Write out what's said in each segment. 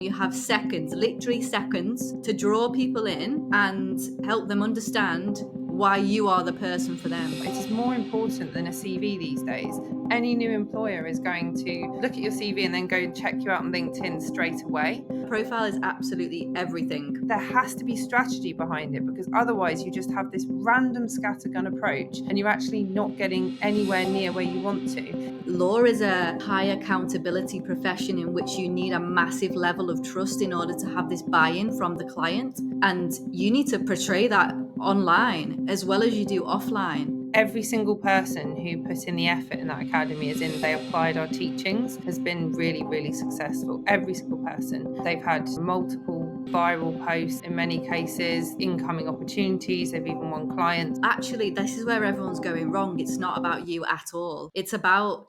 You have seconds, literally seconds, to draw people in and help them understand why you are the person for them. It is more important than a CV these days. Any new employer is going to look at your CV and then go and check you out on LinkedIn straight away. Profile is absolutely everything. There has to be strategy behind it, because otherwise you just have this random scattergun approach and you're actually not getting anywhere near where you want to. Law is a high accountability profession in which you need a massive level of trust in order to have this buy-in from the client. And you need to portray that online as well as you do offline. Every single person who put in the effort in that academy, as in they applied our teachings, has been really, really successful. Every single person. They've had multiple viral posts in many cases, incoming opportunities, they've even won clients. Actually, this is where everyone's going wrong. It's not about you at all. It's about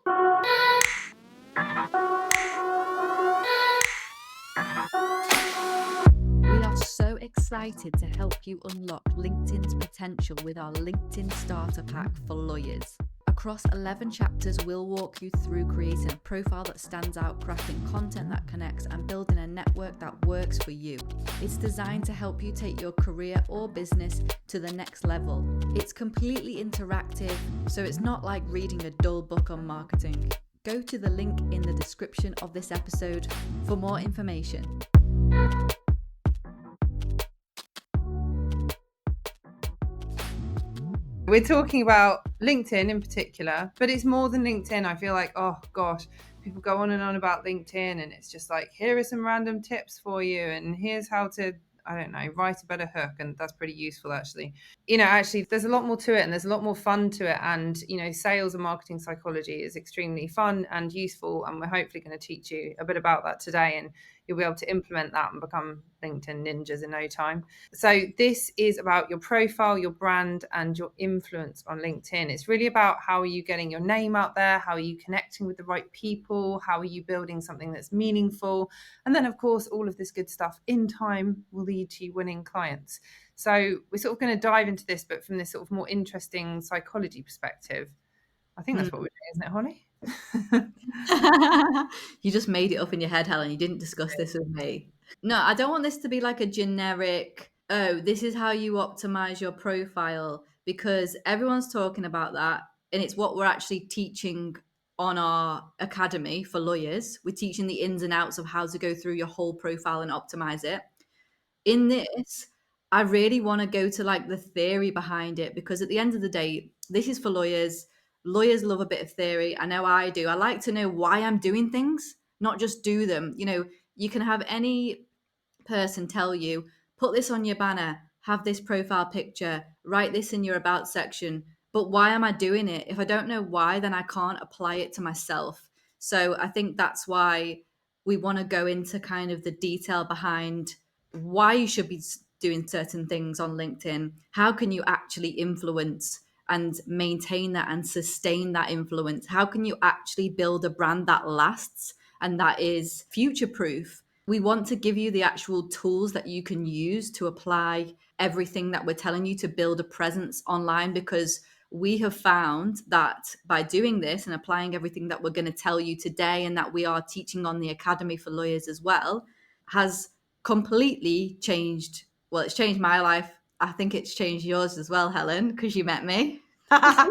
We are so excited to help you unlock LinkedIn's potential with our LinkedIn Starter Pack for lawyers. Across 11 chapters, we'll walk you through creating a profile that stands out, crafting content that connects, and building a network that works for you. It's designed to help you take your career or business to the next level. It's completely interactive, so it's not like reading a dull book on marketing. Go to the link in the description of this episode for more information. We're talking about LinkedIn in particular, but it's more than LinkedIn. I feel like, oh gosh, people go on and on about LinkedIn and it's just like, here are some random tips for you and here's how to, I don't know, write a better hook. And that's pretty useful, actually. Actually, there's a lot more to it and there's a lot more fun to it. And, sales and marketing psychology is extremely fun and useful. And we're hopefully going to teach you a bit about that today. And you'll be able to implement that and become LinkedIn ninjas in no time. So this is about your profile, your brand, and your influence on LinkedIn. It's really about how are you getting your name out there? How are you connecting with the right people? How are you building something that's meaningful? And then, of course, all of this good stuff in time will lead to you winning clients. So we're sort of going to dive into this, but from this sort of more interesting psychology perspective. I think that's what we're doing, isn't it, Holly? You just made it up in your head, Helen. You didn't discuss this with me. No, I don't want this to be like a generic, oh, this is how you optimize your profile, because everyone's talking about that. And it's what we're actually teaching on our academy for lawyers. We're teaching the ins and outs of how to go through your whole profile and optimize it. In this, I really want to go to like the theory behind it, because at the end of the day, this is for lawyers. Lawyers love a bit of theory. I know I do. I like to know why I'm doing things, not just do them. You can have any person tell you, put this on your banner, have this profile picture, write this in your about section. But why am I doing it? If I don't know why, then I can't apply it to myself. So I think that's why we want to go into kind of the detail behind why you should be doing certain things on LinkedIn. How can you actually influence and maintain that and sustain that influence? How can you actually build a brand that lasts and that is future proof? We want to give you the actual tools that you can use to apply everything that we're telling you to build a presence online, because we have found that by doing this and applying everything that we're going to tell you today and that we are teaching on the Academy for Lawyers as well, has completely changed. Well, it's changed my life. I think it's changed yours as well, Helen, because you met me. You're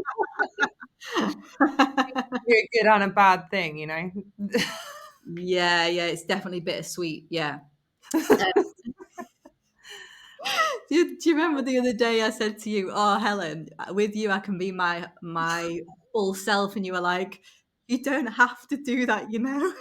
good on a bad thing, Yeah, it's definitely bittersweet. Yeah. Do you remember the other day I said to you, "Oh, Helen, with you I can be my full self," and you were like, "You don't have to do that, you know."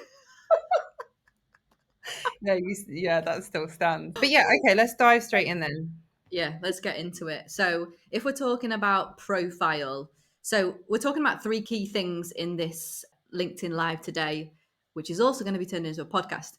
Yeah, that still stands. But yeah, okay, let's dive straight in then. Yeah, let's get into it. So, if we're talking about profile, so we're talking about three key things in this LinkedIn Live today, which is also going to be turned into a podcast.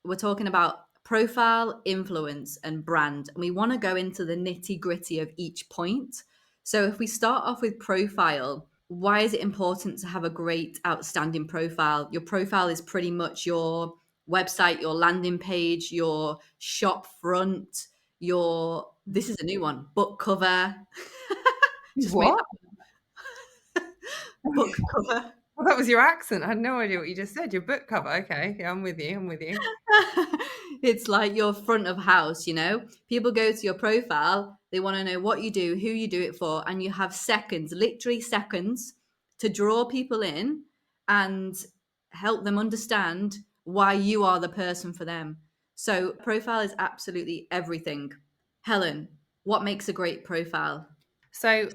We're talking about profile, influence, and brand. And we want to go into the nitty gritty of each point. So, if we start off with profile, why is it important to have a great, outstanding profile? Your profile is pretty much your website, your landing page, your shop front, this is a new one, book cover. Just made What? that book cover. Well, that was your accent. I had no idea what you just said. Your book cover. Okay. Yeah, I'm with you. I'm with you. It's like your front of house, you know? People go to your profile, they want to know what you do, who you do it for, and you have seconds, literally seconds, to draw people in and help them understand why you are the person for them. So, profile is absolutely everything. Helen, what makes a great profile? So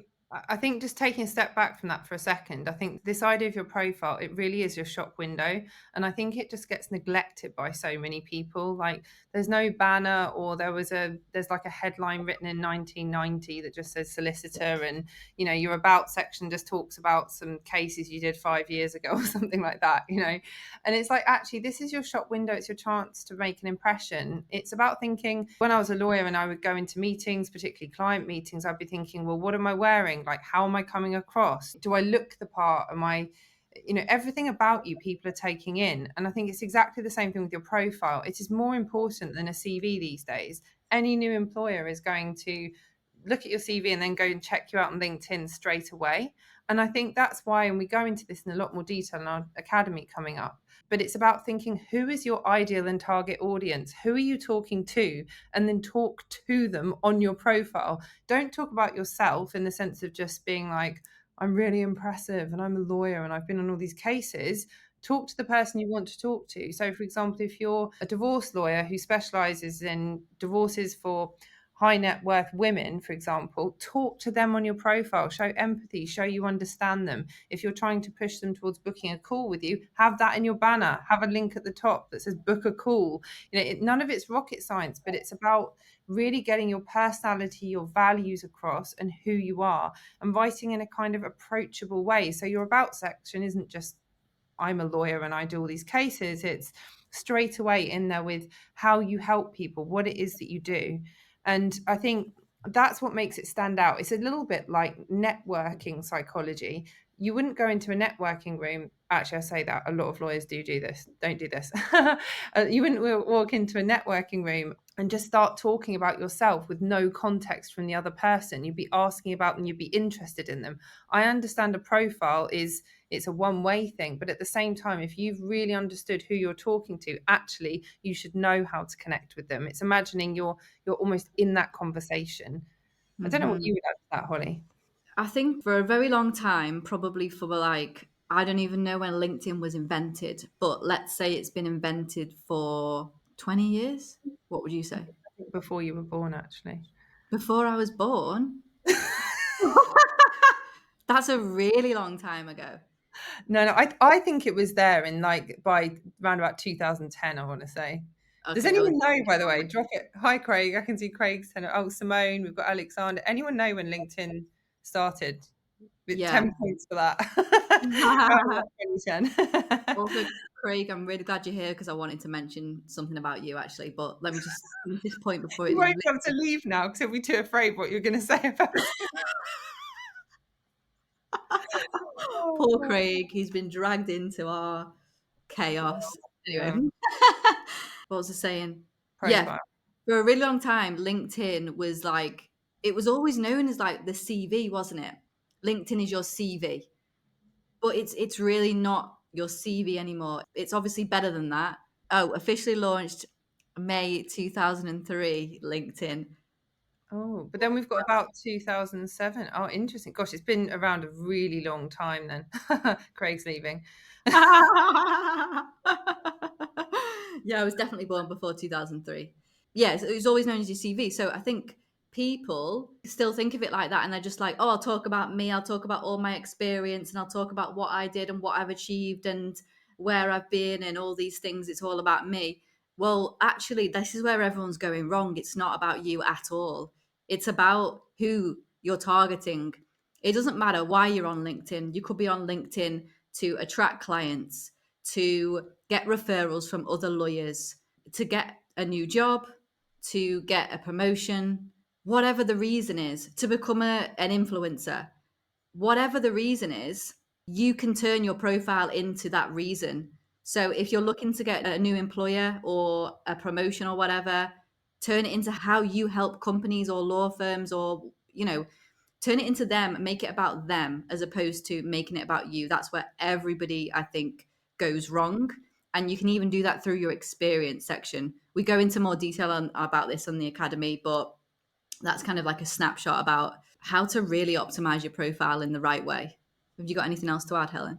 I think just taking a step back from that for a second, I think this idea of your profile, it really is your shop window. And I think it just gets neglected by so many people. Like there's no banner, or there's like a headline written in 1990 that just says solicitor, and your about section just talks about some cases you did 5 years ago or something like that. And it's like, actually, this is your shop window. It's your chance to make an impression. It's about thinking, when I was a lawyer and I would go into meetings, particularly client meetings, I'd be thinking, well, what am I wearing? Like, how am I coming across? Do I look the part? Am I, everything about you, people are taking in. And I think it's exactly the same thing with your profile. It is more important than a CV these days. Any new employer is going to look at your CV and then go and check you out on LinkedIn straight away. And I think that's why, and we go into this in a lot more detail in our academy coming up, but it's about thinking, who is your ideal and target audience? Who are you talking to? And then talk to them on your profile. Don't talk about yourself in the sense of just being like, I'm really impressive and I'm a lawyer and I've been on all these cases. Talk to the person you want to talk to. So, for example, if you're a divorce lawyer who specializes in divorces for high net worth women, for example, talk to them on your profile, show empathy, show you understand them. If you're trying to push them towards booking a call with you, have that in your banner, have a link at the top that says book a call. None of it's rocket science, but it's about really getting your personality, your values across, and who you are, and writing in a kind of approachable way. So your about section isn't just, I'm a lawyer and I do all these cases. It's straight away in there with how you help people, what it is that you do. And I think that's what makes it stand out. It's a little bit like networking psychology. You wouldn't go into a networking room. Actually, I say that a lot of lawyers do this. Don't do this. You wouldn't walk into a networking room and just start talking about yourself with no context from the other person. You'd be asking about them, you'd be interested in them. I understand a profile it's a one-way thing, but at the same time, if you've really understood who you're talking to, actually you should know how to connect with them. It's imagining you're almost in that conversation. I don't know what Mhm. you would add to that, Holly. I think for a very long time, probably for like, I don't even know when LinkedIn was invented, but let's say it's been invented for 20 years. What would you say? I think before you were born, actually. Before I was born? That's a really long time ago. No, I think it was there in like by around about 2010, I want to say. Does Okay, I was anyone know, by the way? Drop it. Hi, Craig. I can see Craig's. Oh, Simone. We've got Alexander. Anyone know when LinkedIn started? With yeah. 10 points for that. Around about 2010. Also, Craig, I'm really glad you're here because I wanted to mention something about you actually, but let me just finish this point before You it won't be able to leave now because he'll be too afraid what you're going to say about him. Oh, Poor God. Craig, he's been dragged into our chaos. Anyway, Yeah. what was I saying? Yeah, Profile. for a really long time, LinkedIn was like, it was always known as like the CV, wasn't it? LinkedIn is your CV, but it's really not your CV anymore. It's obviously better than that. Oh, officially launched May 2003, LinkedIn. Oh, but then we've got about 2007. Oh, interesting. Gosh, it's been around a really long time then. Craig's leaving. Yeah, I was definitely born before 2003. Yes, it was always known as your CV. So I think people still think of it like that and they're just like, oh, I'll talk about me, I'll talk about all my experience and I'll talk about what I did and what I've achieved and where I've been and all these things. It's all about me. Well, actually, this is where everyone's going wrong. It's not about you at all. It's about who you're targeting. It doesn't matter why you're on LinkedIn. You could be on LinkedIn to attract clients, to get referrals from other lawyers, to get a new job, to get a promotion, whatever the reason is, to become an influencer, whatever the reason is, you can turn your profile into that reason. So if you're looking to get a new employer or a promotion or whatever, turn it into how you help companies or law firms or, turn it into them, make it about them as opposed to making it about you. That's where everybody, I think, goes wrong. And you can even do that through your experience section. We go into more detail about this on the academy, but that's kind of like a snapshot about how to really optimize your profile in the right way. Have you got anything else to add, Helen?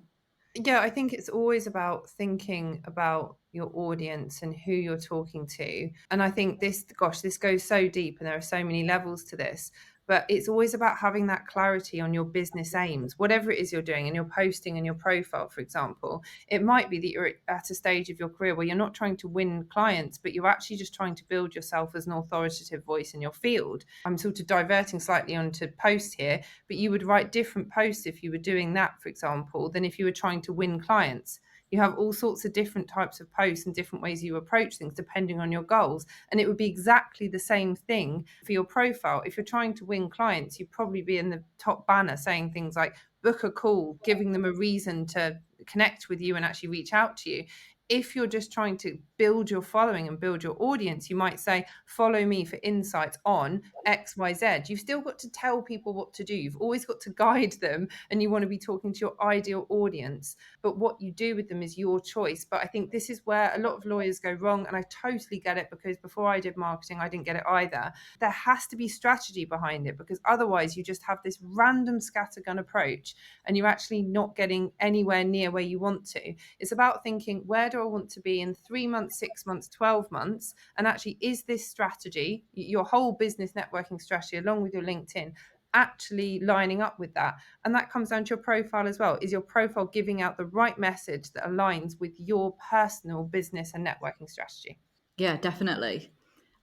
Yeah, I think it's always about thinking about your audience and who you're talking to. And I think this goes so deep and there are so many levels to this. But it's always about having that clarity on your business aims, whatever it is you're doing, and you're posting in your profile, for example. It might be that you're at a stage of your career where you're not trying to win clients, but you're actually just trying to build yourself as an authoritative voice in your field. I'm sort of diverting slightly onto posts here, but you would write different posts if you were doing that, for example, than if you were trying to win clients. You have all sorts of different types of posts and different ways you approach things depending on your goals. And it would be exactly the same thing for your profile. If you're trying to win clients, you'd probably be in the top banner saying things like book a call, giving them a reason to connect with you and actually reach out to you. If you're just trying to build your following and build your audience, you might say, follow me for insights on XYZ. You've still got to tell people what to do. You've always got to guide them, and you want to be talking to your ideal audience. But what you do with them is your choice. But I think this is where a lot of lawyers go wrong. And I totally get it, because before I did marketing, I didn't get it either. There has to be strategy behind it, because otherwise you just have this random scattergun approach and you're actually not getting anywhere near where you want to. It's about thinking, where do I want to be in 3 months, 6 months, 12 months? And actually, is this strategy, your whole business networking strategy, along with your LinkedIn, actually lining up with that? And that comes down to your profile as well. Is your profile giving out the right message that aligns with your personal business and networking strategy? Yeah, definitely.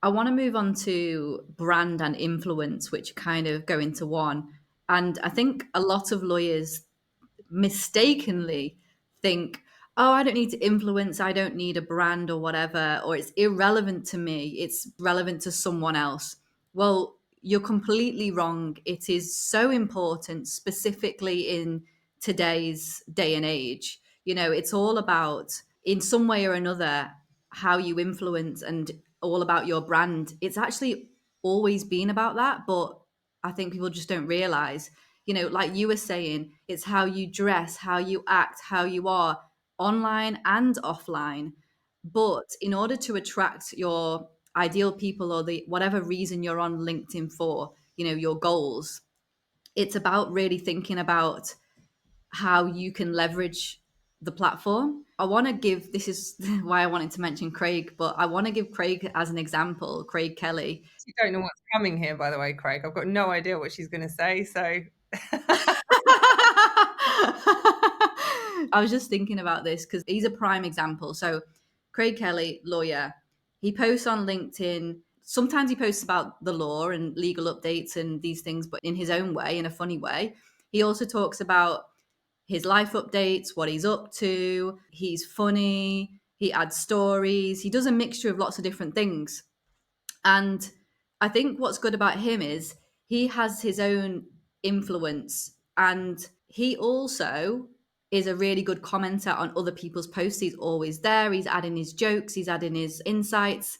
I want to move on to brand and influence, which kind of go into one. And I think a lot of lawyers mistakenly think, oh, I don't need to influence, I don't need a brand or whatever, or it's irrelevant to me, it's relevant to someone else. Well, you're completely wrong. It is so important, specifically in today's day and age. You know, it's all about, in some way or another, how you influence and all about your brand. It's actually always been about that, but I think people just don't realize, you know, like you were saying, it's how you dress, how you act, how you are online and offline. But in order to attract your ideal people or the whatever reason you're on LinkedIn for, you know, your goals, it's about really thinking about how you can leverage the platform. I want to give, this is why I wanted to mention Craig, but I want to give Craig as an example, Craig Kelly. You don't know what's coming here, by the way, Craig. I've got no idea what she's going to say. So I was just thinking about this because he's a prime example. So, Craig Kelly, lawyer, he posts on LinkedIn. Sometimes he posts about the law and legal updates and these things, but in his own way, in a funny way. He also talks about his life updates, what he's up to. He's funny. He adds stories. He does a mixture of lots of different things. And I think what's good about him is he has his own influence, and he also is a really good commenter on other people's posts. He's always there. He's adding his jokes, he's adding his insights.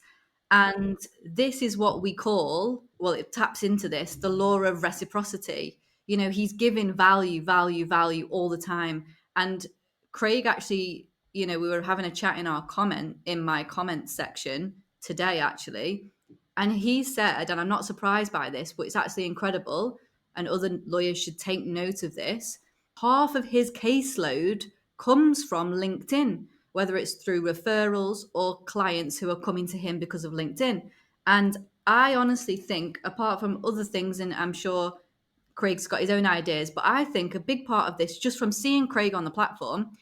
And this is what we call, well, it taps into this, the law of reciprocity. You know, he's giving value, value, value all the time. And Craig actually, you know, we were having a chat in my comment section today, actually. And he said, and I'm not surprised by this, but it's actually incredible, and other lawyers should take note of this. Half of his caseload comes from LinkedIn, whether it's through referrals or clients who are coming to him because of LinkedIn. And I honestly think, apart from other things, and I'm sure Craig's got his own ideas, but I think a big part of this, just from seeing Craig on the platform,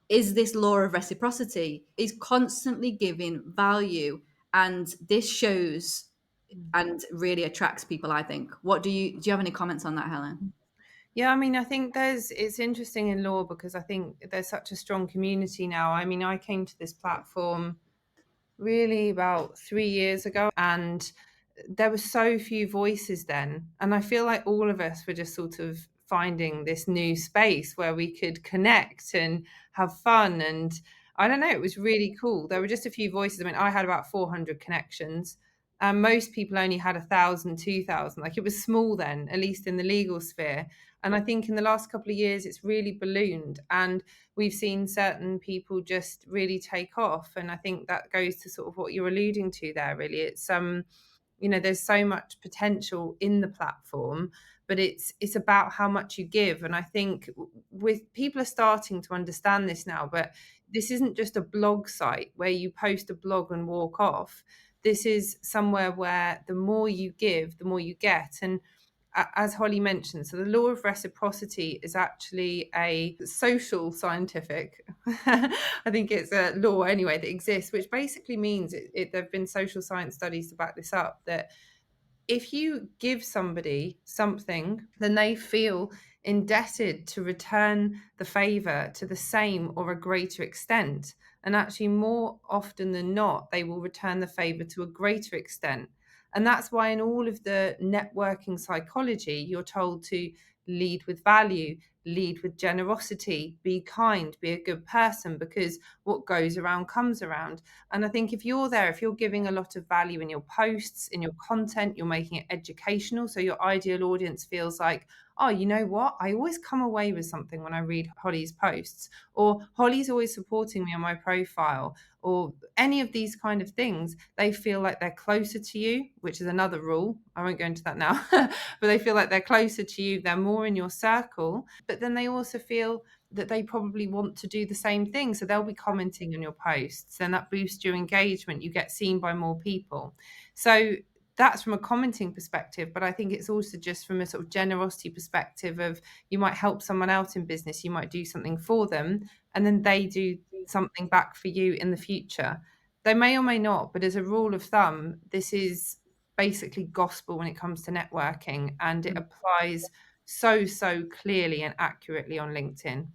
is this law of reciprocity. He's constantly giving value, and this shows and really attracts people, I think. Do you have any comments on that, Helen? yeah, I mean, I think it's interesting in law because I think there's such a strong community now. I mean, I came to this platform really about 3 years ago, and there were so few voices then. And I feel like all of us were just sort of finding this new space where we could connect and have fun. And I don't know, it was really cool. There were just a few voices. I mean, I had about 400 connections. and most people only had 1,000, 2,000. Like, it was small then, at least in the legal sphere. And I think in the last couple of years, it's really ballooned, and we've seen certain people just really take off. And I think that goes to sort of what you're alluding to there, really. It's there's so much potential in the platform, but it's about how much you give. And I think with people are starting to understand this now, but this isn't just a blog site where you post a blog and walk off. This is somewhere where the more you give, the more you get. And as Holly mentioned, so the law of reciprocity is actually a social scientific, I think it's a law anyway that exists, which basically means there have been social science studies to back this up, that if you give somebody something, then they feel indebted to return the favor to the same or a greater extent. And actually, more often than not, they will return the favor to a greater extent. And that's why, in all of the networking psychology, you're told to lead with value, lead with generosity, be kind, be a good person, because what goes around comes around. And I think if you're giving a lot of value in your posts, in your content, you're making it educational. So your ideal audience feels like, oh, you know what? I always come away with something when I read Holly's posts, or Holly's always supporting me on my profile, or any of these kind of things. They feel like they're closer to you, which is another rule. I won't go into that now, but they feel like they're closer to you. They're more in your circle, but then they also feel that they probably want to do the same thing. So they'll be commenting on your posts, and that boosts your engagement. You get seen by more people. So that's from a commenting perspective, but I think it's also just from a sort of generosity perspective of, you might help someone out in business, you might do something for them, and then they do something back for you in the future. They may or may not, but as a rule of thumb, this is basically gospel when it comes to networking, and it applies so clearly and accurately on LinkedIn.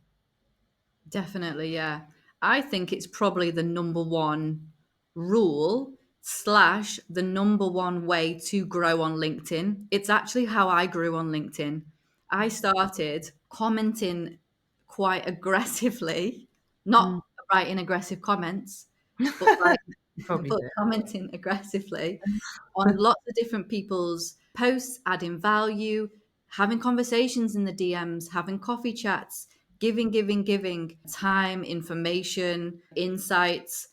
Definitely, yeah. I think it's probably the number one rule slash the number one way to grow on LinkedIn. It's actually how I grew on LinkedIn. I started commenting quite aggressively, Mm. not writing aggressive comments, but like Probably but do. commenting aggressively on lots of different people's posts, adding value, having conversations in the DMs, having coffee chats, giving time, information, insights.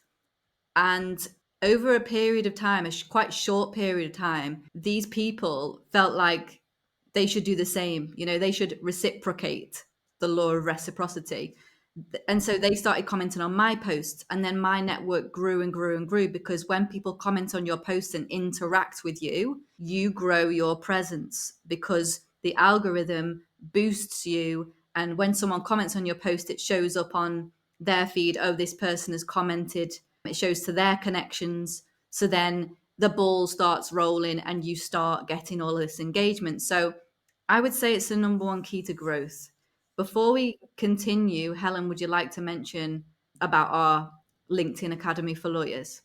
And over a period of time, quite short period of time, these people felt like they should do the same. You know, they should reciprocate the law of reciprocity. And so they started commenting on my posts, and then my network grew and grew and grew, because when people comment on your posts and interact with you, you grow your presence because the algorithm boosts you. And when someone comments on your post, it shows up on their feed. Oh, this person has commented. It shows to their connections. So then the ball starts rolling and you start getting all this engagement. So I would say it's the number one key to growth. Before we continue, Helen, would you like to mention about our LinkedIn Academy for Lawyers?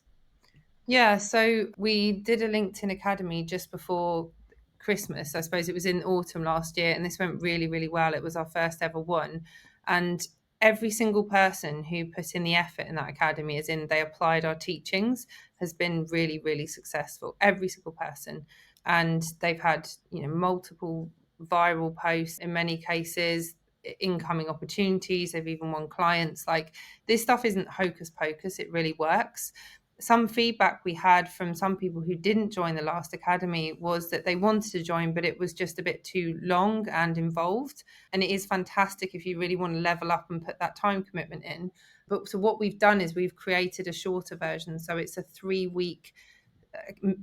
Yeah, so we did a LinkedIn Academy just before Christmas. I suppose it was in autumn last year, and this went really, really well. It was our first ever one. And every single person who put in the effort in that academy, as in they applied our teachings, has been really, really successful. Every single person. And they've had, multiple viral posts in many cases, incoming opportunities. They've even won clients. Like, this stuff isn't hocus pocus, it really works. Some feedback we had from some people who didn't join the last academy was that they wanted to join, but it was just a bit too long and involved. And it is fantastic if you really want to level up and put that time commitment in. But so what we've done is we've created a shorter version. So it's a 3-week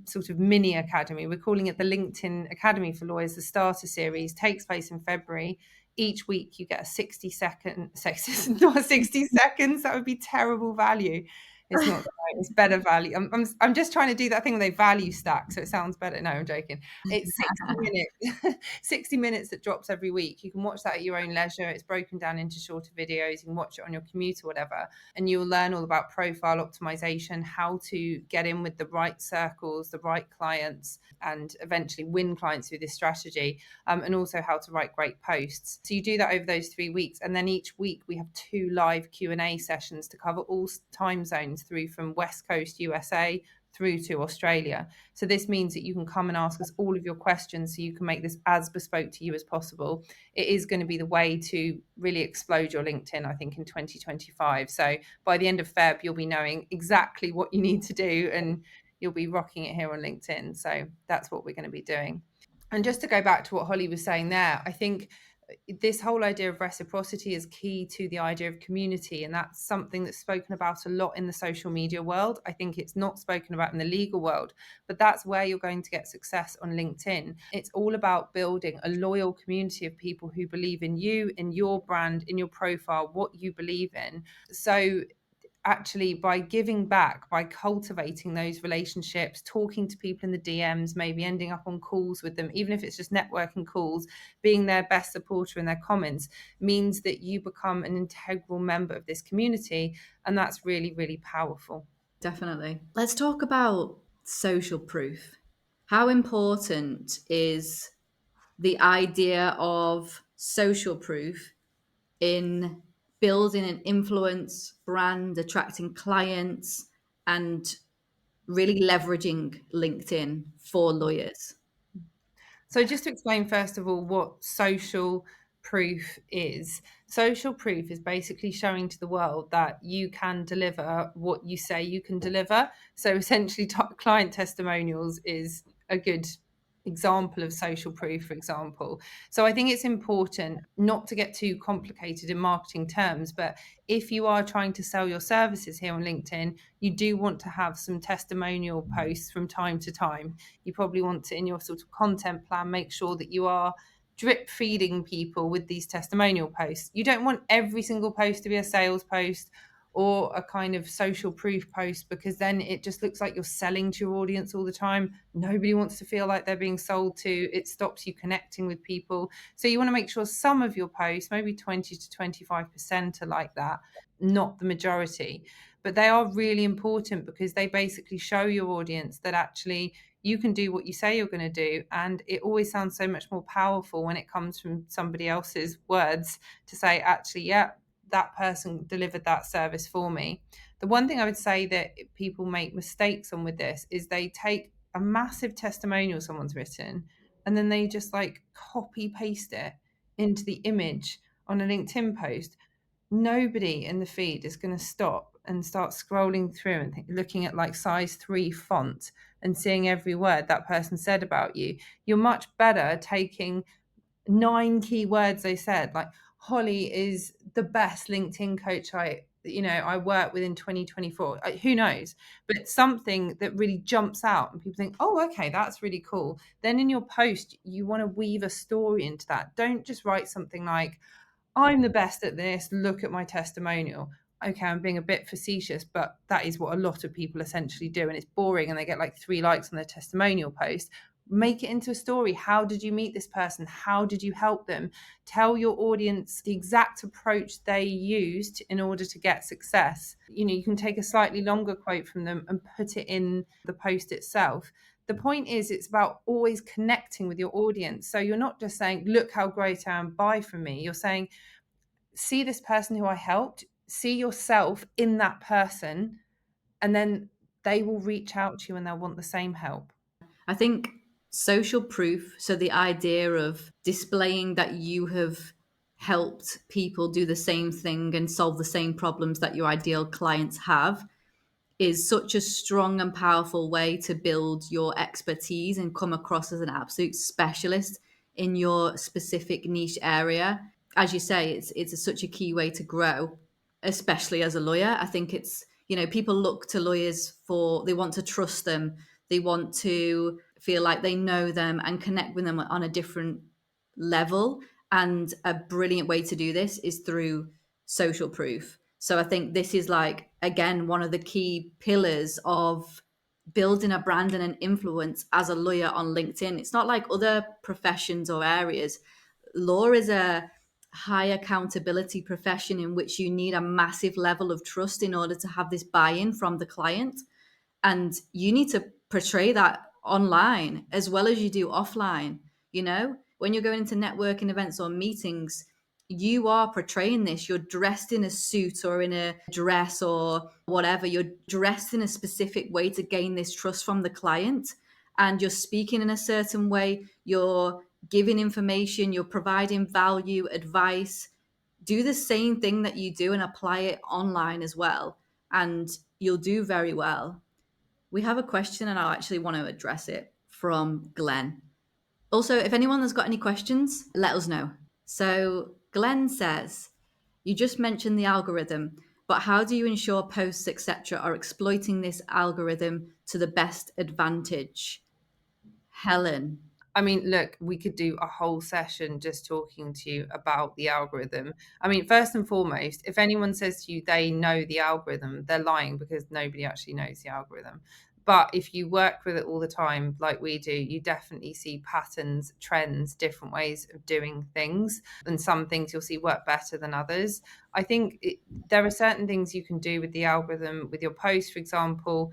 sort of mini academy. We're calling it the LinkedIn Academy for Lawyers. The starter series takes place in February. Each week you get a 60-second, not 60 seconds, that would be terrible value. It's not right, it's better value. I'm just trying to do that thing where they value stack, so it sounds better. No, I'm joking. It's 60 minutes, 60 minutes that drops every week. You can watch that at your own leisure. It's broken down into shorter videos. You can watch it on your commute or whatever, and you'll learn all about profile optimization, how to get in with the right circles, the right clients, and eventually win clients through this strategy, and also how to write great posts. So you do that over those 3 weeks, and then each week we have 2 live Q&A sessions to cover all time zones through from West Coast USA through to Australia. So this means that you can come and ask us all of your questions so you can make this as bespoke to you as possible. It is going to be the way to really explode your LinkedIn, I think, in 2025. So by the end of Feb, you'll be knowing exactly what you need to do, and you'll be rocking it here on LinkedIn. So that's what we're going to be doing. And just to go back to what Holly was saying there, I think this whole idea of reciprocity is key to the idea of community. And that's something that's spoken about a lot in the social media world. I think it's not spoken about in the legal world, but that's where you're going to get success on LinkedIn. It's all about building a loyal community of people who believe in you, in your brand, in your profile, what you believe in. So actually, by giving back, by cultivating those relationships, talking to people in the DMs, maybe ending up on calls with them, even if it's just networking calls, being their best supporter in their comments, means that you become an integral member of this community. And that's really, really powerful. Definitely. Let's talk about social proof. How important is the idea of social proof in building an influence brand, attracting clients, and really leveraging LinkedIn for lawyers? So, just to explain, first of all, what social proof is. Social proof is basically showing to the world that you can deliver what you say you can deliver. So, essentially, client testimonials is a good example of social proof, for example. So, I think it's important not to get too complicated in marketing terms, but if you are trying to sell your services here on LinkedIn, you do want to have some testimonial posts from time to time. You probably want to, in your sort of content plan, make sure that you are drip feeding people with these testimonial posts. You don't want every single post to be a sales post or a kind of social proof post, because then it just looks like you're selling to your audience all the time. Nobody wants to feel like they're being sold to. It stops you connecting with people. So you want to make sure some of your posts, maybe 20 to 25%, are like that, not the majority. But they are really important because they basically show your audience that actually you can do what you say you're going to do. And it always sounds so much more powerful when it comes from somebody else's words to say, actually, yeah, that person delivered that service for me. The one thing I would say that people make mistakes on with this is they take a massive testimonial someone's written and then they just like copy paste it into the image on a LinkedIn post. Nobody in the feed is going to stop and start scrolling through and looking at like size 3 font and seeing every word that person said about you. You're much better taking 9 keywords they said, like Holly is the best LinkedIn coach I work with in 2024. Who knows? But something that really jumps out and people think, oh, okay, that's really cool. Then in your post, you want to weave a story into that. Don't just write something like, I'm the best at this. Look at my testimonial. Okay, I'm being a bit facetious, but that is what a lot of people essentially do. And it's boring and they get like 3 likes on their testimonial post. Make it into a story. How did you meet this person? How did you help them? Tell your audience the exact approach they used in order to get success. You can take a slightly longer quote from them and put it in the post itself. The point is, it's about always connecting with your audience. So you're not just saying, look how great I am, buy from me. You're saying, see this person who I helped, see yourself in that person, and then they will reach out to you and they'll want the same help. I think social proof, so the idea of displaying that you have helped people do the same thing and solve the same problems that your ideal clients have, is such a strong and powerful way to build your expertise and come across as an absolute specialist in your specific niche area. As you say, such a key way to grow, especially as a lawyer. I think it's, people look to lawyers for, they want to trust them, they want to feel like they know them and connect with them on a different level. And a brilliant way to do this is through social proof. So I think this is like, again, one of the key pillars of building a brand and an influence as a lawyer on LinkedIn. It's not like other professions or areas. Law is a high accountability profession in which you need a massive level of trust in order to have this buy-in from the client. And you need to portray that online as well as you do offline. When you're going into networking events or meetings, you are portraying this. You're dressed in a suit or in a dress or whatever. You're dressed in a specific way to gain this trust from the client. And you're speaking in a certain way. You're giving information. You're providing value, advice. Do the same thing that you do and apply it online as well. And you'll do very well. We have a question and I actually want to address it from Glenn. Also, if anyone has got any questions, let us know. So, Glenn says, you just mentioned the algorithm, but how do you ensure posts, etc., are exploiting this algorithm to the best advantage? Helen. I mean, look, we could do a whole session just talking to you about the algorithm. I mean, first and foremost, if anyone says to you they know the algorithm, they're lying because nobody actually knows the algorithm. But if you work with it all the time, like we do, you definitely see patterns, trends, different ways of doing things. And some things you'll see work better than others. I think there are certain things you can do with the algorithm, with your post, for example,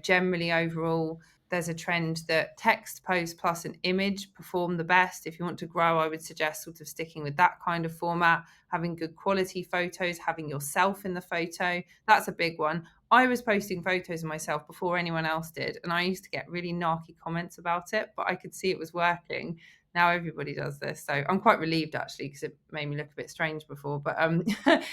generally overall there's a trend that text post plus an image perform the best. If you want to grow, I would suggest sort of sticking with that kind of format, having good quality photos, having yourself in the photo. That's a big one. I was posting photos of myself before anyone else did, and I used to get really narky comments about it, but I could see it was working. Now everybody does this. So I'm quite relieved actually, because it made me look a bit strange before, but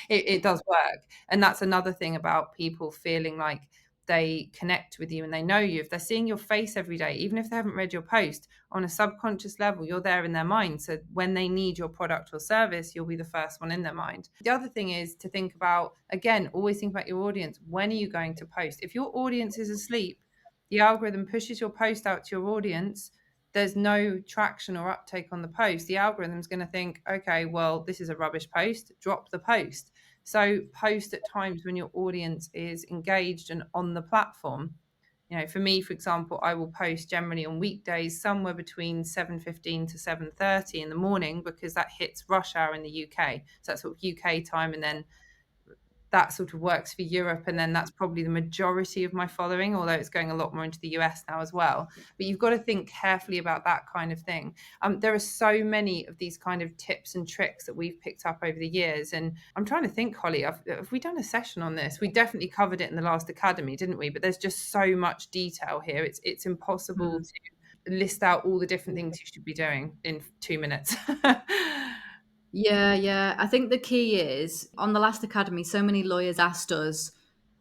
it does work. And that's another thing about people feeling like they connect with you and they know you. If they're seeing your face every day, even if they haven't read your post, on a subconscious level, you're there in their mind. So when they need your product or service, you'll be the first one in their mind. The other thing is to think about, again, always think about your audience. When are you going to post? If your audience is asleep, the algorithm pushes your post out to your audience. There's no traction or uptake on the post. The algorithm's going to think, okay, well, this is a rubbish post, drop the post. So post at times when your audience is engaged and on the platform. For me, for example, I will post generally on weekdays somewhere between 7:15 to 7:30 in the morning, because that hits rush hour in the UK. So that's sort of UK time, and then that sort of works for Europe. And then that's probably the majority of my following, although it's going a lot more into the US now as well. But you've got to think carefully about that kind of thing. There are so many of these kind of tips and tricks that we've picked up over the years. And I'm trying to think, Holly, have we done a session on this? We definitely covered it in the last academy, didn't we? But there's just so much detail here. It's impossible to list out all the different things you should be doing in 2 minutes. Yeah. I think the key is on the last academy, so many lawyers asked us,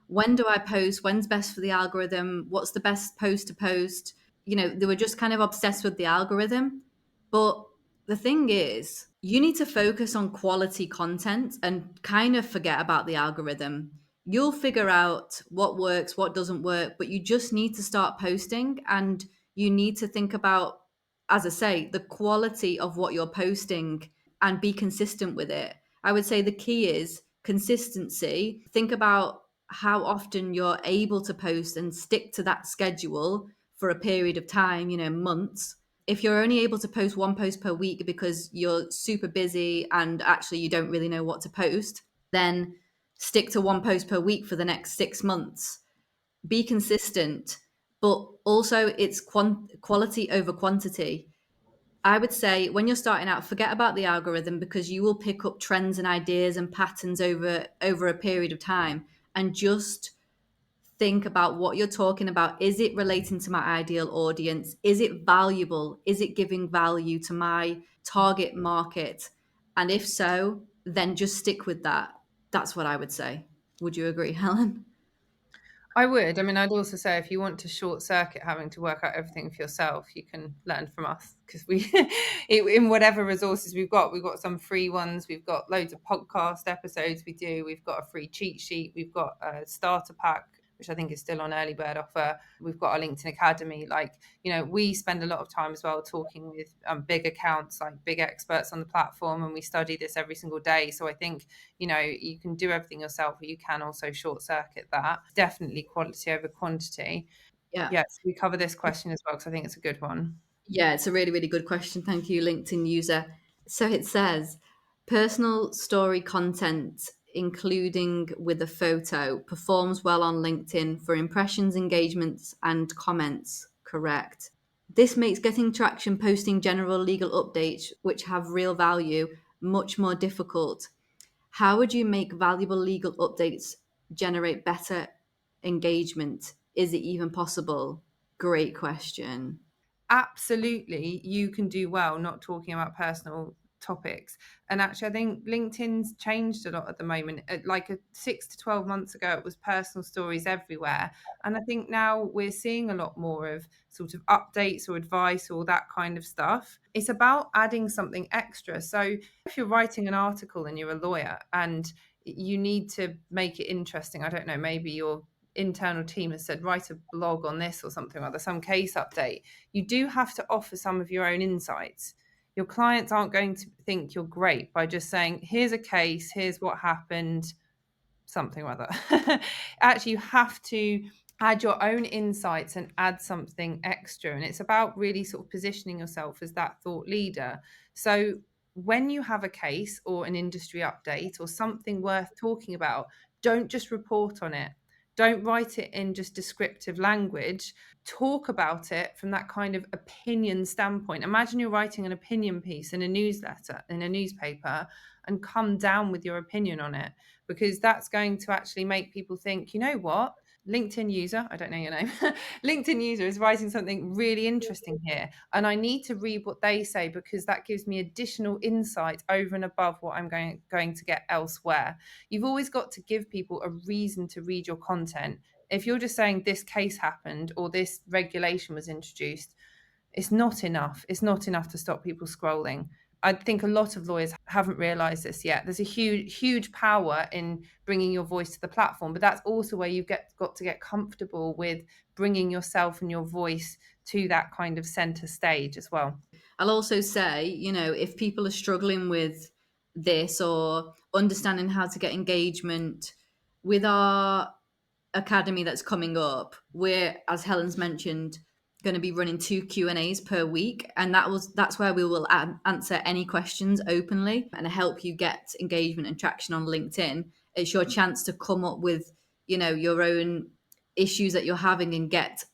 when do I post? When's best for the algorithm? What's the best post to post? They were just kind of obsessed with the algorithm. But the thing is, you need to focus on quality content and kind of forget about the algorithm. You'll figure out what works, what doesn't work, but you just need to start posting and you need to think about, as I say, the quality of what you're posting and be consistent with it. I would say the key is consistency. Think about how often you're able to post and stick to that schedule for a period of time, months. If you're only able to post one post per week because you're super busy and actually you don't really know what to post, then stick to one post per week for the next 6 months. Be consistent, but also it's quality over quantity. I would say when you're starting out, forget about the algorithm because you will pick up trends and ideas and patterns over a period of time, and just think about what you're talking about. Is it relating to my ideal audience? Is it valuable? Is it giving value to my target market? And if so, then just stick with that. That's what I would say. Would you agree, Helen? I would. I mean, I'd also say if you want to short circuit having to work out everything for yourself, you can learn from us, because in whatever resources we've got some free ones. We've got loads of podcast episodes we do. We've got a free cheat sheet. We've got a starter pack, which I think is still on early bird offer. We've got our LinkedIn Academy. We spend a lot of time as well talking with big accounts, like big experts on the platform, and we study this every single day. So I think, you can do everything yourself, but you can also short circuit that. Definitely quality over quantity. Yeah. Yes, we cover this question as well, because I think it's a good one. Yeah, it's a really, really good question. Thank you, LinkedIn user. So it says personal story content, including with a photo, performs well on LinkedIn for impressions, engagements, and comments. Correct. This makes getting traction posting general legal updates, which have real value, much more difficult. How would you make valuable legal updates generate better engagement? Is it even possible? Great question. Absolutely, you can do well not talking about personal topics. And actually, I think LinkedIn's changed a lot at the moment. Like 6 to 12 months ago, it was personal stories everywhere. And I think now we're seeing a lot more of sort of updates or advice or that kind of stuff. It's about adding something extra. So if you're writing an article and you're a lawyer and you need to make it interesting, I don't know, maybe your internal team has said, write a blog on this or something or other, some case update, you do have to offer some of your own insights. Your clients aren't going to think you're great by just saying, here's a case, here's what happened, something or other. Actually, you have to add your own insights and add something extra. And it's about really sort of positioning yourself as that thought leader. So when you have a case or an industry update or something worth talking about, don't just report on it. Don't write it in just descriptive language. Talk about it from that kind of opinion standpoint. Imagine you're writing an opinion piece in a newsletter, in a newspaper, and come down with your opinion on it, because that's going to actually make people think, you know what? LinkedIn user, I don't know your name, LinkedIn user is writing something really interesting here. And I need to read what they say because that gives me additional insight over and above what I'm going to get elsewhere. You've always got to give people a reason to read your content. If you're just saying this case happened or this regulation was introduced, it's not enough. It's not enough to stop people scrolling. I think a lot of lawyers haven't realized this yet. There's a huge power in bringing your voice to the platform, but that's also where you've got to get comfortable with bringing yourself and your voice to that kind of center stage as well. I'll also say, if people are struggling with this or understanding how to get engagement with our academy that's coming up, we're, as Helen's mentioned, going to be running 2 Q&As per week, and that's where we will answer any questions openly and help you get engagement and traction on LinkedIn. It's your chance to come up with your own issues that you're having and get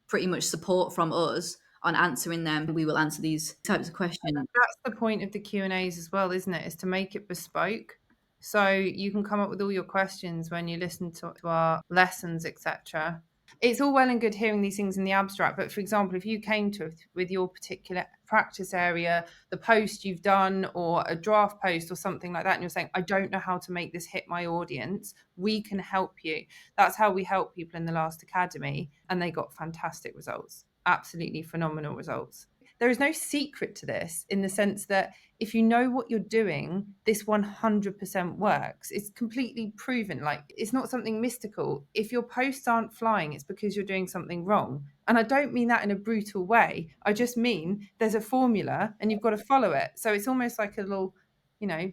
pretty much support from us on answering them. We will answer these types of questions. That's the point of the Q&As as well, isn't it? Is to make it bespoke. So you can come up with all your questions when you listen to our lessons, etc. It's all well and good hearing these things in the abstract, but for example, if you came to us with your particular practice area, the post you've done or a draft post or something like that, and you're saying, I don't know how to make this hit my audience, we can help you. That's how we help people in the last academy, and they got fantastic results, absolutely phenomenal results. There is no secret to this in the sense that if you know what you're doing, this 100% works. It's completely proven. Like, it's not something mystical. If your posts aren't flying, it's because you're doing something wrong. And I don't mean that in a brutal way. I just mean there's a formula and you've got to follow it. So it's almost like a little,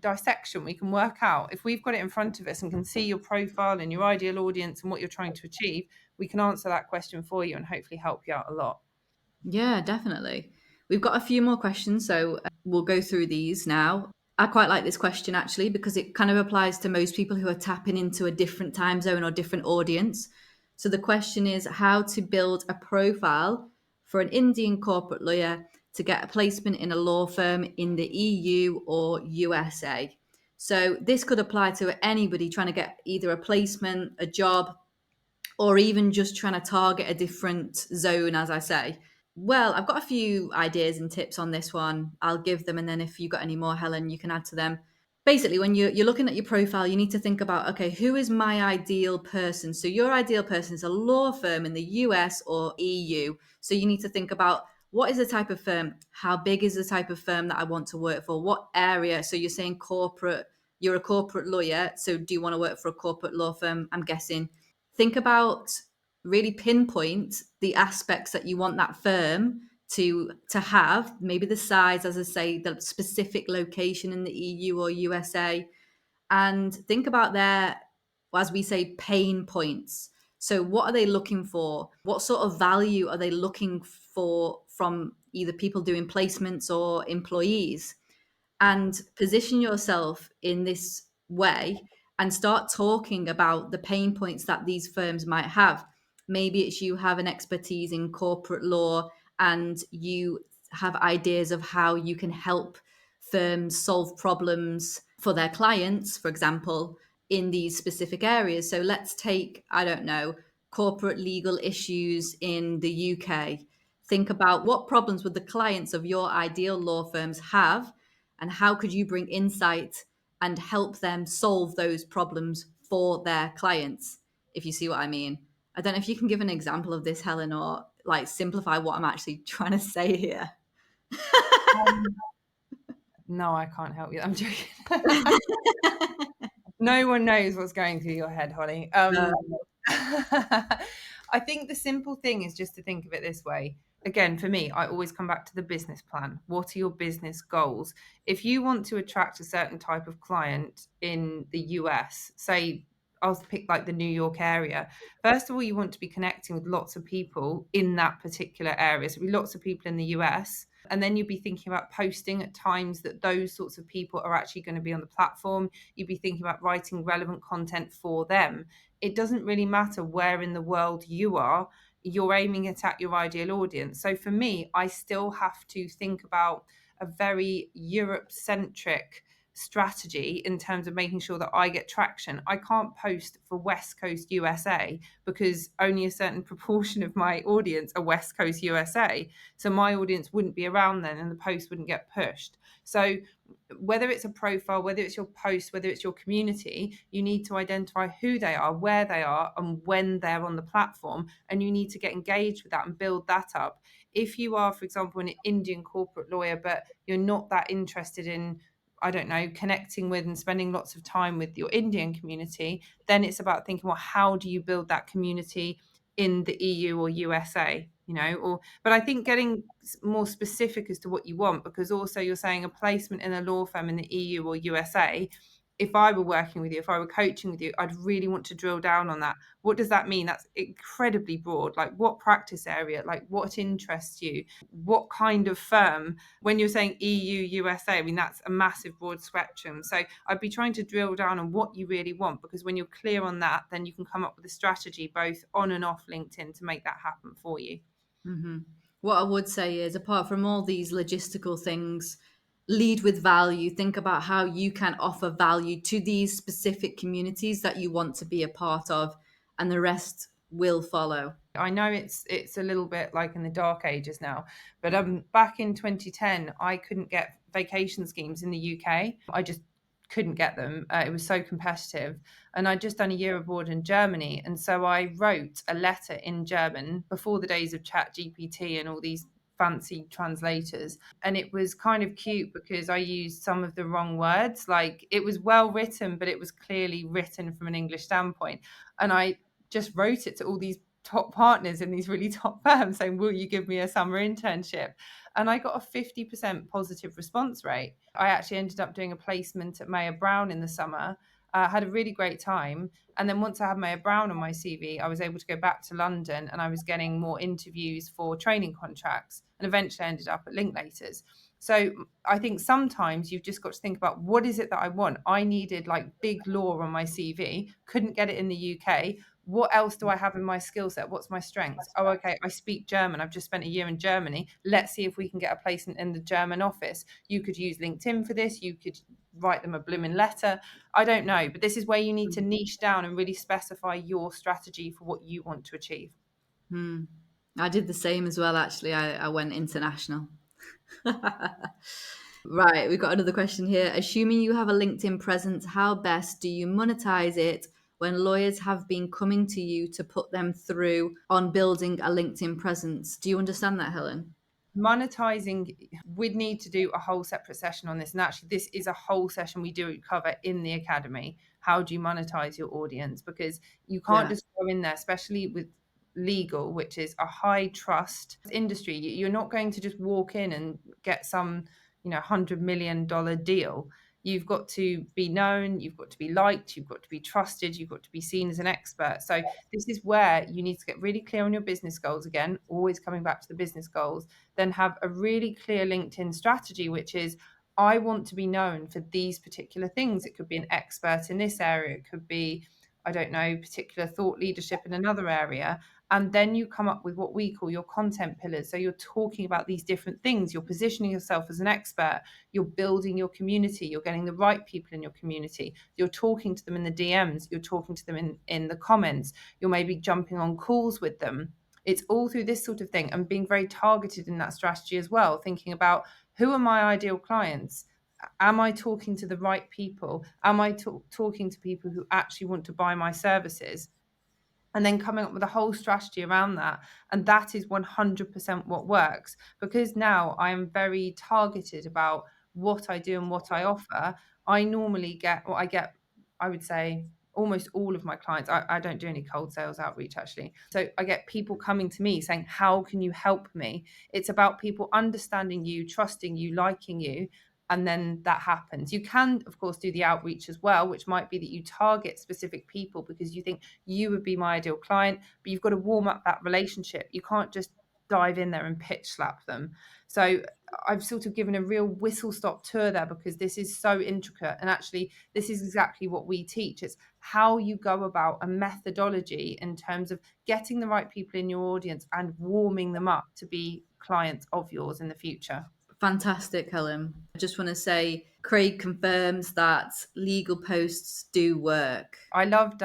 dissection we can work out. If we've got it in front of us and can see your profile and your ideal audience and what you're trying to achieve, we can answer that question for you and hopefully help you out a lot. Yeah, definitely. We've got a few more questions, so we'll go through these now. I quite like this question actually because it kind of applies to most people who are tapping into a different time zone or different audience. So the question is how to build a profile for an Indian corporate lawyer to get a placement in a law firm in the EU or USA. So this could apply to anybody trying to get either a placement, a job, or even just trying to target a different zone, as I say. Well, I've got a few ideas and tips on this one. I'll give them, and then if you've got any more, Helen, you can add to them. Basically, when you're looking at your profile, you need to think about, okay, who is my ideal person? So your ideal person is a law firm in the US or EU. So you need to think about what is the type of firm? How big is the type of firm that I want to work for? What area? So you're saying corporate, you're a corporate lawyer. So do you want to work for a corporate law firm? I'm guessing. Think about really pinpoint the aspects that you want that firm to have, maybe the size, as I say, the specific location in the EU or USA, and think about their, as we say, pain points. So what are they looking for? What sort of value are they looking for from either people doing placements or employees? And position yourself in this way and start talking about the pain points that these firms might have. Maybe it's you have an expertise in corporate law and you have ideas of how you can help firms solve problems for their clients, for example, in these specific areas. So let's take, I don't know, corporate legal issues in the UK. Think about what problems would the clients of your ideal law firms have, and how could you bring insight and help them solve those problems for their clients, if you see what I mean. I don't know if you can give an example of this, Helen, or like simplify what I'm actually trying to say here. Um, no, I can't help you. I'm joking. No one knows what's going through your head, Holly. Uh, I think the simple thing is just to think of it this way. Again, for me, I always come back to the business plan. What are your business goals? If you want to attract a certain type of client in the US, say, I'll pick like the New York area. First of all, you want to be connecting with lots of people in that particular area. So, lots of people in the US. And then you'll be thinking about posting at times that those sorts of people are actually going to be on the platform. You'd be thinking about writing relevant content for them. It doesn't really matter where in the world you are, you're aiming it at your ideal audience. So for me, I still have to think about a very Europe centric strategy in terms of making sure that I get traction. I can't post for West Coast USA because only a certain proportion of my audience are West Coast USA. So my audience wouldn't be around then and the post wouldn't get pushed. So whether it's a profile, whether it's your post, whether it's your community, you need to identify who they are, where they are, and when they're on the platform. And you need to get engaged with that and build that up. If you are, for example, an Indian corporate lawyer, but you're not that interested in, I don't know, connecting with and spending lots of time with your Indian community, then it's about thinking, well, how do you build that community in the EU or USA, but I think getting more specific as to what you want, because also you're saying a placement in a law firm in the EU or USA. If I were working with you, if I were coaching with you, I'd really want to drill down on that. What does that mean? That's incredibly broad. Like, what practice area, like what interests you, what kind of firm? When you're saying EU, USA, I mean, that's a massive broad spectrum. So I'd be trying to drill down on what you really want, because when you're clear on that, then you can come up with a strategy both on and off LinkedIn to make that happen for you. mhm. What I would say is, apart from all these logistical things, lead with value. Think about how you can offer value to these specific communities that you want to be a part of, and the rest will follow. I know it's a little bit like in the dark ages now, but back in 2010, I couldn't get vacation schemes in the UK. I just couldn't get them. It was so competitive, and I'd just done a year abroad in Germany, and so I wrote a letter in German before the days of Chat GPT and all these fancy translators. And it was kind of cute because I used some of the wrong words. Like, it was well written, but it was clearly written from an English standpoint. And I just wrote it to all these top partners in these really top firms saying, will you give me a summer internship? And I got a 50% positive response rate. I actually ended up doing a placement at Mayer Brown in the summer. Had a really great time. And then once I had Mayer Brown on my CV, I was able to go back to London, and I was getting more interviews for training contracts, and eventually I ended up at Linklaters. So I think sometimes you've just got to think about, what is it that I want? I needed like big law on my CV, couldn't get it in the UK. What else do I have in my skill set? What's my strengths? Oh, okay, I speak German. I've just spent a year in Germany. Let's see if we can get a placement in the German office. You could use LinkedIn for this. You could write them a blooming letter. I don't know, but this is where you need to niche down and really specify your strategy for what you want to achieve. Hmm. I did the same as well, actually. I went international. Right, we've got another question here. Assuming you have a LinkedIn presence, how best do you monetize it when lawyers have been coming to you to put them through on building a LinkedIn presence? Do you understand that, Helen? Monetizing, we'd need to do a whole separate session on this, and actually this is a whole session we do cover in the academy. How do you monetize your audience? Because you can't Yeah. just go in there, especially with legal, which is a high trust industry. You're not going to just walk in and get some $100 million deal. You've got to be known, you've got to be liked, you've got to be trusted, you've got to be seen as an expert. So this is where you need to get really clear on your business goals. Again, always coming back to the business goals. Then have a really clear LinkedIn strategy, which is, I want to be known for these particular things. It could be an expert in this area. It could be, I don't know, particular thought leadership in another area. And then you come up with what we call your content pillars. So you're talking about these different things. You're positioning yourself as an expert. You're building your community. You're getting the right people in your community. You're talking to them in the DMs. You're talking to them in the comments. You're maybe jumping on calls with them. It's all through this sort of thing, and being very targeted in that strategy as well, thinking about who are my ideal clients? Am I talking to the right people? Am I talking to people who actually want to buy my services? And then coming up with a whole strategy around that. And that is 100% what works, because now I am very targeted about what I do and what I offer. I normally get, or I get, I would say, almost all of my clients. I don't do any cold sales outreach actually. So I get people coming to me saying, how can you help me? It's about people understanding you, trusting you, liking you. And then that happens. You can, of course, do the outreach as well, which might be that you target specific people because you think you would be my ideal client, but you've got to warm up that relationship. You can't just dive in there and pitch slap them. So I've sort of given a real whistle stop tour there, because this is so intricate. And actually, this is exactly what we teach. It's how you go about a methodology in terms of getting the right people in your audience and warming them up to be clients of yours in the future. Fantastic, Helen. I just want to say Craig confirms that legal posts do work. I loved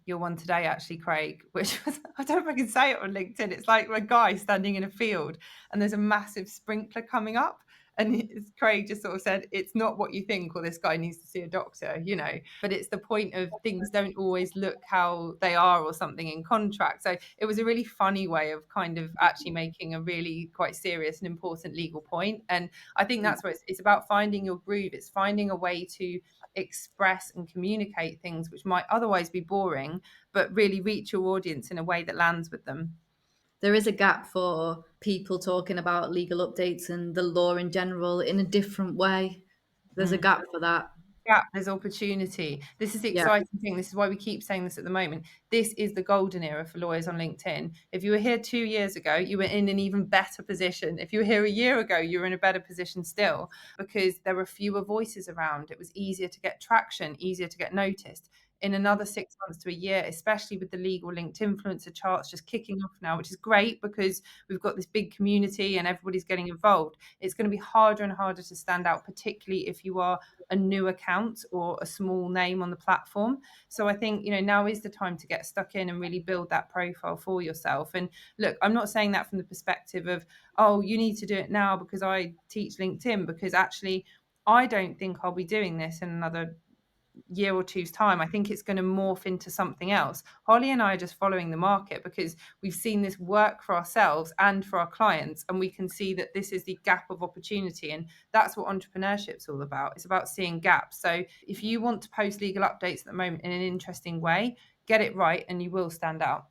your one today, actually, Craig, which was, I don't know if I can say it on LinkedIn. It's like a guy standing in a field and there's a massive sprinkler coming up. And Craig just sort of said, it's not what you think, or this guy needs to see a doctor, you know. But it's the point of things don't always look how they are or something in contract. So it was a really funny way of kind of actually making a really quite serious and important legal point. And I think that's what it's about, finding your groove. It's finding a way to express and communicate things which might otherwise be boring, but really reach your audience in a way that lands with them. There is a gap for people talking about legal updates and the law in general in a different way. There's a gap for that. Yeah, there's opportunity. This is the Yeah. exciting thing. This is why we keep saying this at the moment. This is the golden era for lawyers on LinkedIn. If you were here 2 years ago, you were in an even better position. If you were here a year ago, you were in a better position still, because there were fewer voices around. It was easier to get traction, easier to get noticed. In another 6 months to a year, especially with the legal linked influencer charts just kicking off now, which is great because we've got this big community and everybody's getting involved, it's going to be harder and harder to stand out, particularly if you are a new account or a small name on the platform. So I think, now is the time to get stuck in and really build that profile for yourself. And look, I'm not saying that from the perspective of, oh, you need to do it now because I teach LinkedIn, because actually I don't think I'll be doing this in another year or two's time. I think it's going to morph into something else. Holly and I are just following the market because we've seen this work for ourselves and for our clients, and we can see that this is the gap of opportunity, and that's what entrepreneurship's all about. It's about seeing gaps. So if you want to post legal updates at the moment in an interesting way, get it right and you will stand out.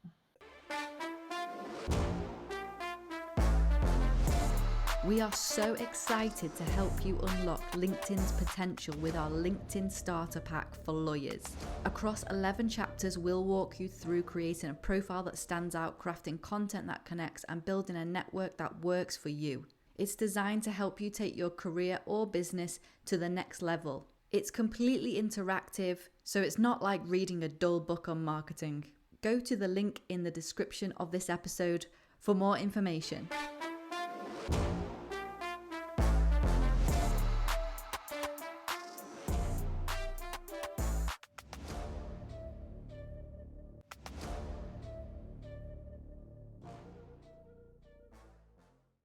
We are so excited to help you unlock LinkedIn's potential with our LinkedIn Starter Pack for lawyers. Across 11 chapters, we'll walk you through creating a profile that stands out, crafting content that connects, and building a network that works for you. It's designed to help you take your career or business to the next level. It's completely interactive, so it's not like reading a dull book on marketing. Go to the link in the description of this episode for more information.